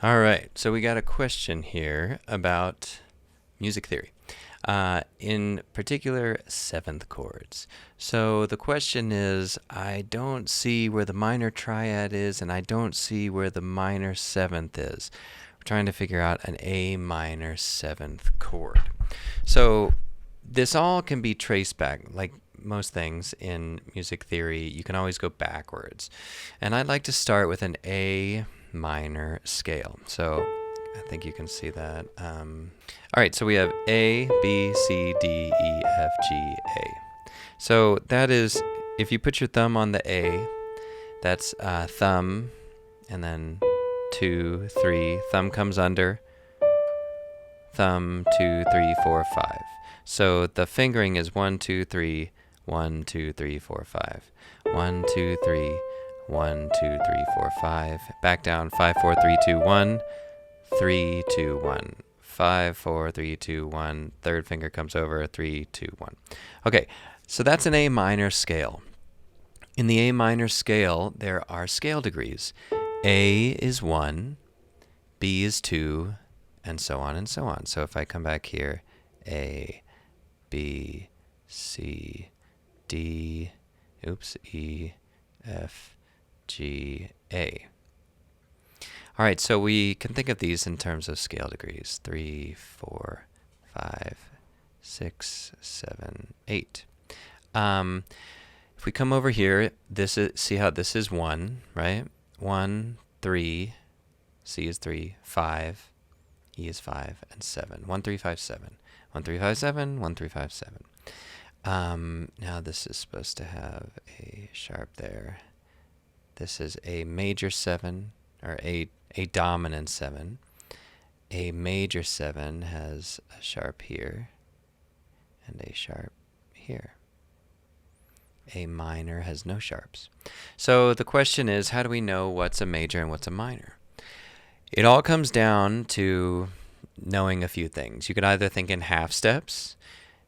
All right, so we got a question here about music theory, in particular, seventh chords. So the question is, I don't see where the minor triad is, and I don't see where the minor seventh is. We're trying to figure out an A minor seventh chord. So this all can be traced back, like most things in music theory, you can always go backwards. And I'd like to start with an A minor scale. So I think you can see that. All right, so we have A, B, C, D, E, F, G, A. So that is, if you put your thumb on the A, that's thumb, and then 2, 3, thumb comes under, thumb, 2, 3, 4, 5. So the fingering is 1, 2, 3, 1, 2, 3, 4, 5. 1, 2, 3, 1, 2, 3, 4, 5. Back down, 5, 4, 3, 2, 1, 3, 2, 1. 5, 4, 3, 2, 1. Third finger comes over, 3, 2, 1. Okay, so that's an A minor scale. In the A minor scale, there are scale degrees. A is 1, B is 2, and so on and so on. So if I come back here, A, B, C, D, E, F, G, A. All right, so we can think of these in terms of scale degrees. 3, 4, 5, 6, 7, 8. If we come over here, see how this is 1, right? 1, 3, C is 3, 5, E is 5, and 7. 1, 3, 5, 7. 1, 3, 5, 7, 1, 3, 5, 7. Now this is supposed to have a sharp there. This is a major 7, or a dominant 7. A major 7 has a sharp here and a sharp here. A minor has no sharps. So the question is, how do we know what's a major and what's a minor? It all comes down to knowing a few things. You can either think in half steps,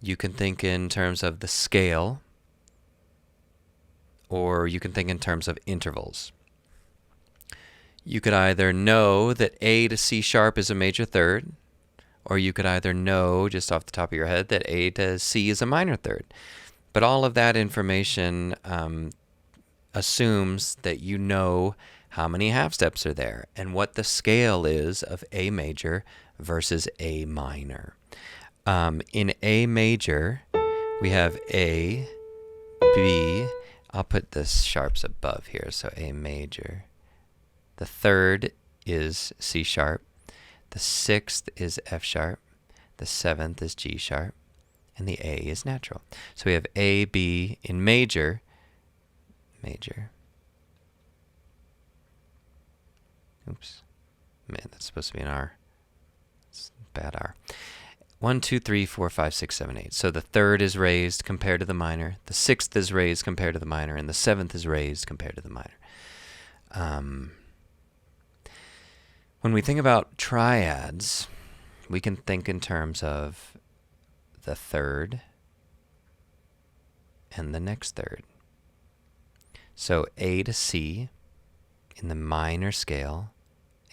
you can think in terms of the scale, or you can think in terms of intervals. You could either know that A to C sharp is a major third, or you could either know, just off the top of your head, that A to C is a minor third. But all of that information assumes that you know how many half steps are there and what the scale is of A major versus A minor. In A major, we have A, B. I'll put the sharps above here, so A major. The third is C sharp. The sixth is F sharp. The seventh is G sharp. And the A is natural. So we have A, B in major. Oops. Man, that's supposed to be an R. It's a bad R. 1, 2, 3, 4, 5, 6, 7, 8. So the third is raised compared to the minor. The sixth is raised compared to the minor. And the seventh is raised compared to the minor. When we think about triads, we can think in terms of the third and the next third. So A to C in the minor scale,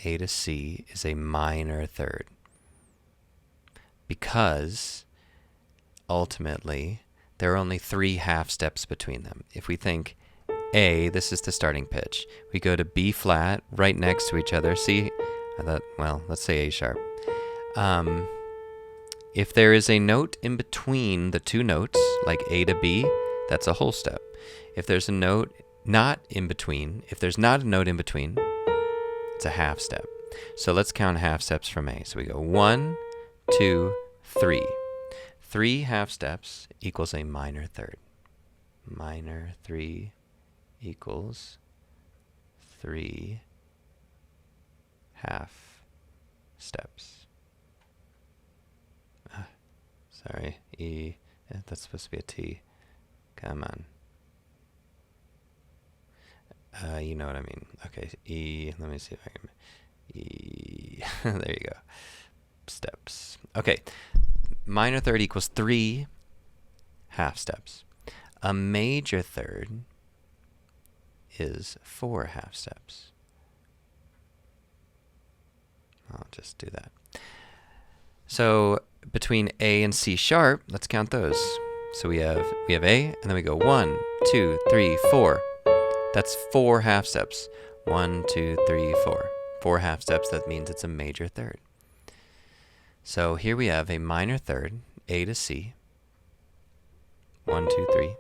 A to C is a minor third, because ultimately there are only 3 half steps between them. If we think A, this is the starting pitch. We go to B flat right next to each other. See, let's say A sharp. If there is a note in between the two notes, like A to B, that's a whole step. If there's a note not in between, if there's not a note in between, it's a half step. So let's count half steps from A. So we go 1, 2, 3. 3 half steps equals a minor third. Minor 3 equals 3 half steps. Sorry, E, that's supposed to be a T. Come on. You know what I mean. Okay, E, let me see if I can, E, there you go. Steps. Okay, minor third equals 3 half steps. A major third is 4 half steps. just do that. So between A and C sharp, let's count those. So we have A, and then we go 1, 2, 3, 4. That's 4 half steps. 1, 2, 3, 4. 4 half steps, that means it's a major third. So here we have a minor third, A to C. 1, 2, 3.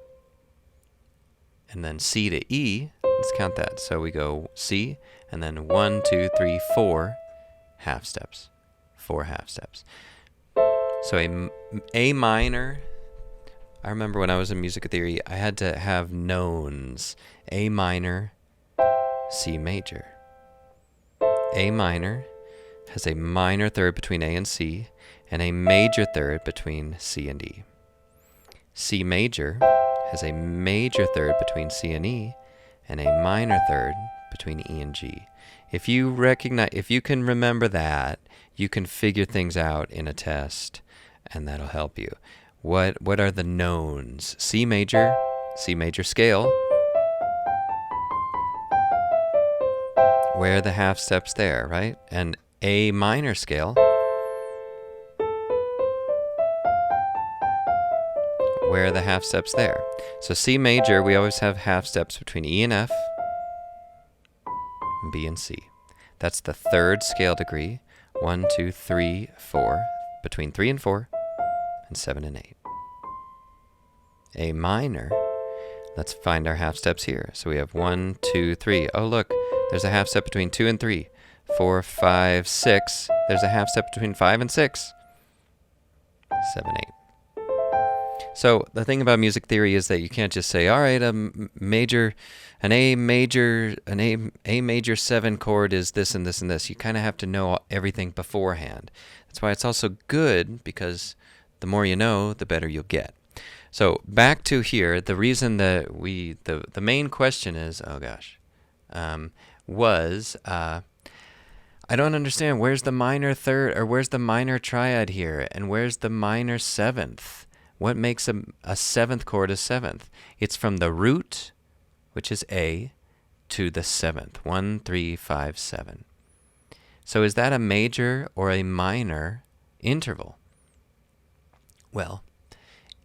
And then C to E, let's count that. So we go C, and then 1, 2, 3, 4 half steps. 4 half steps. So A minor, I remember when I was in music theory, I had to have knowns. A minor, C major. A minor has a minor third between A and C, and a major third between C and E. C major has a major third between C and E, and a minor third between E and G. If you can remember that, you can figure things out in a test, and that'll help you. What are the knowns? C major scale. Where are the half steps there, right? And A minor scale. Where are the half steps there? So C major, we always have half steps between E and F, and B and C. That's the third scale degree. 1, 2, 3, 4. Between 3 and 4, and 7 and 8. A minor, let's find our half steps here. So we have 1, 2, 3. Oh, look, there's a half step between 2 and 3. 4, 5, 6. There's a half step between 5 and 6. 7, 8. So the thing about music theory is that you can't just say, all right, an A major 7 chord is this and this and this. You kind of have to know everything beforehand. That's why it's also good, because the more you know, the better you'll get. So back to here, the reason that the main question is, I don't understand, where's the minor third, or where's the minor triad here, and where's the minor seventh? What makes a seventh chord a seventh? It's from the root, which is A, to the seventh. 1, 3, 5, 7. So is that a major or a minor interval? Well,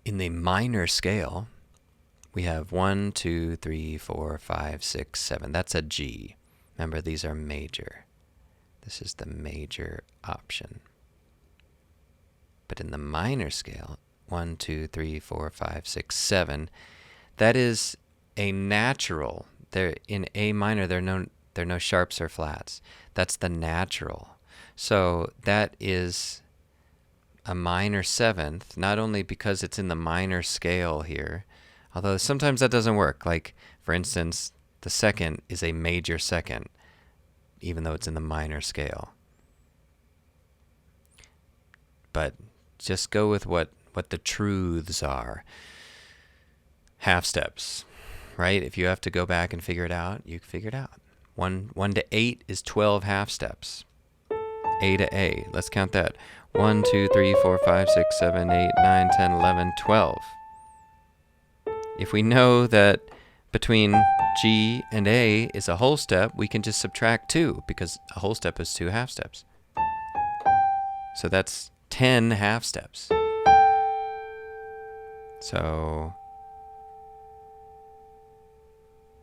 in the minor scale, we have 1, 2, 3, 4, 5, 6, 7. That's a G. Remember, these are major. This is the major option. But in the minor scale, 1, 2, 3, 4, 5, 6, 7, that is a natural. There in A minor, there are no sharps or flats. That's the natural. So that is a minor seventh, not only because it's in the minor scale here, although sometimes that doesn't work. Like, for instance, the second is a major second, even though it's in the minor scale. But just go with what the truths are. Half steps, right? If you have to go back and figure it out, you can figure it out. 1 to 8 is 12 half steps. A to A. Let's count that. 1, 2, 3, 4, 5, 6, 7, 8, 9, 10, 11, 12. If we know that between G and A is a whole step, we can just subtract 2, because a whole step is 2 half steps. So that's 10 half steps. So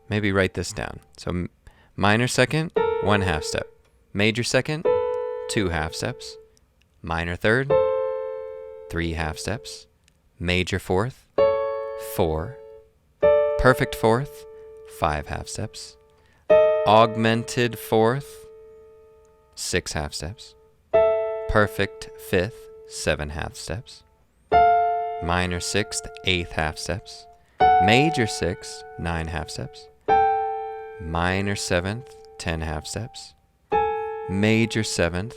maybe write this down. So minor second, 1 half step. Major second, 2 half steps. Minor third, 3 half steps. Major fourth, 4. Perfect fourth, 5 half steps. Augmented fourth, 6 half steps. Perfect fifth, 7 half steps. Minor sixth, 8 half steps. Major sixth, 9 half steps. Minor seventh, 10 half steps. Major seventh,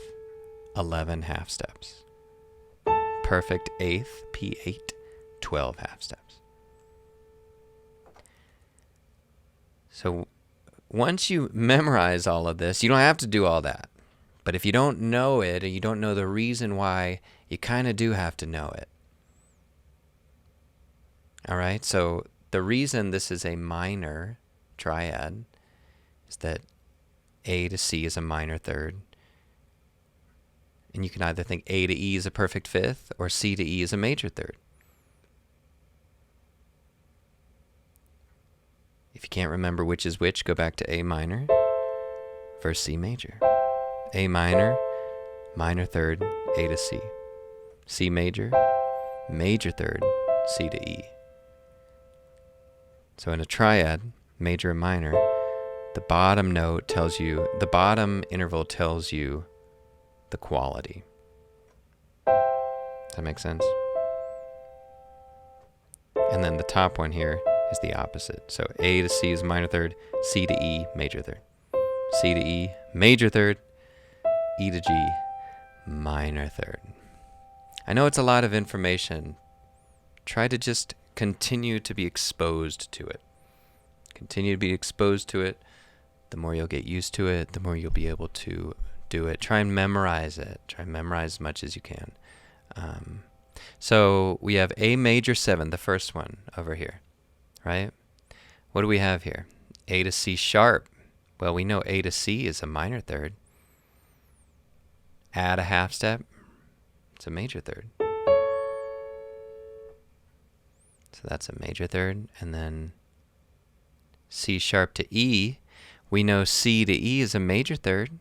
11 half steps. Perfect eighth, P8, 12 half steps. So once you memorize all of this, you don't have to do all that. But if you don't know it, and you don't know the reason why, you kind of do have to know it. All right, so the reason this is a minor triad is that A to C is a minor third, And you can either think A to E is a perfect fifth or C to E is a major third. If you can't remember which is which, go back to A minor versus C major. A minor, minor third, A to C. C major, major third, C to E. So in a triad, major and minor, the bottom note tells you, the bottom interval tells you the quality. Does that make sense? And then the top one here is the opposite. So A to C is minor third, C to E, major third. C to E, major third, E to G, minor third. I know it's a lot of information. Try to just continue to be exposed to it. Continue to be exposed to it. The more you'll get used to it, the more you'll be able to do it. Try and memorize it. Try and memorize as much as you can. So we have A major 7, the first one over here, right? What do we have here? A to C sharp. Well, we know A to C is a minor third. Add a half step, it's a major third. So that's a major third. And then C sharp to E, we know C to E is a major third.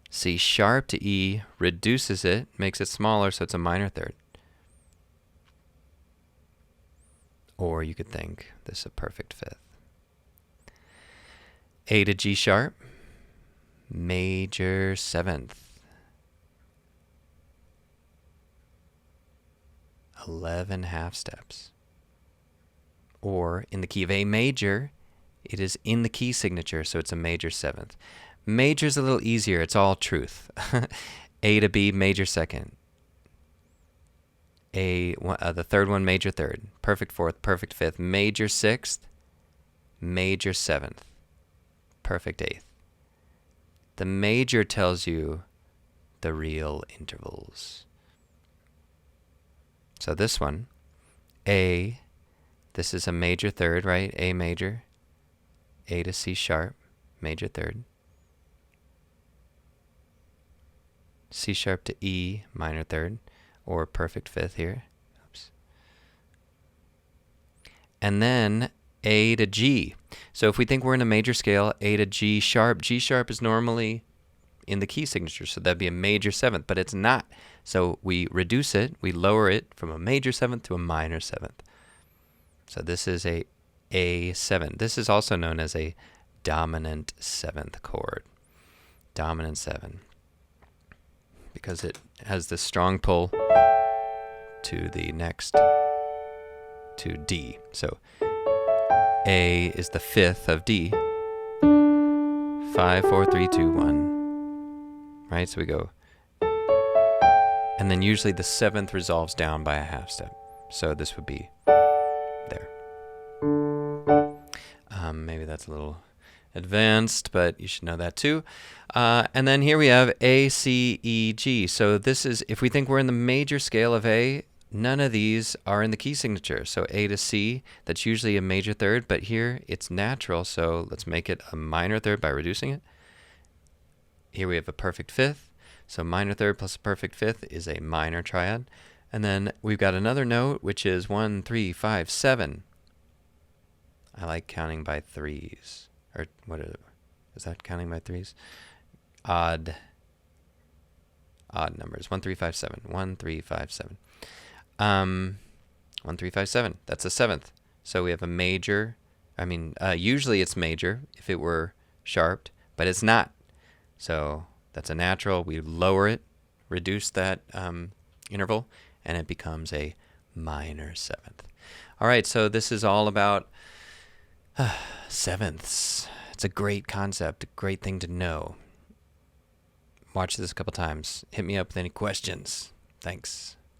C sharp to E reduces it, makes it smaller, so it's a minor third. Or you could think this is a perfect fifth. A to G sharp, major 7th. 11 half steps. Or in the key of A major, it is in the key signature, so it's a major 7th. Major's a little easier, it's all truth. A to B, major 2nd. The third one, major 3rd. Perfect 4th, perfect 5th. Major 6th, major 7th. Perfect 8th. The major tells you the real intervals. So this one, A, this is a major 3rd, right? A major, A to C sharp, major 3rd. C sharp to E, minor 3rd, or perfect 5th here. Oops. And then A to G. So if we think we're in a major scale, A to G sharp is normally in the key signature, so that'd be a major 7th, but it's not. So we reduce it, we lower it from a major 7th to a minor 7th. So this is a A7. This is also known as a dominant 7th chord. Dominant 7. Because it has this strong pull to the next, to D. So A is the 5th of D. 5, 4, 3, 2, 1. Right? So we go. And then usually the 7th resolves down by a half step. So this would be there. Maybe that's a little advanced, but you should know that too. And then here we have A, C, E, G. So this is, if we think we're in the major scale of A, none of these are in the key signature. So A to C, that's usually a major 3rd, but here it's natural, so let's make it a minor 3rd by reducing it. Here we have a perfect 5th. So minor 3rd plus a perfect 5th is a minor triad. And then we've got another note, which is 1, 3, 5, 7. I like counting by threes. Or what is that counting by threes? Odd numbers. 1, 3, 5, 7. 1, 3, 5, 7. 1, 3, 5, 7. That's a 7th. So we have a major. Usually it's major if it were sharped, but it's not. So that's a natural. We lower it, reduce that interval, and it becomes a minor 7th. All right, so this is all about sevenths. It's a great concept, a great thing to know. Watch this a couple times. Hit me up with any questions. Thanks.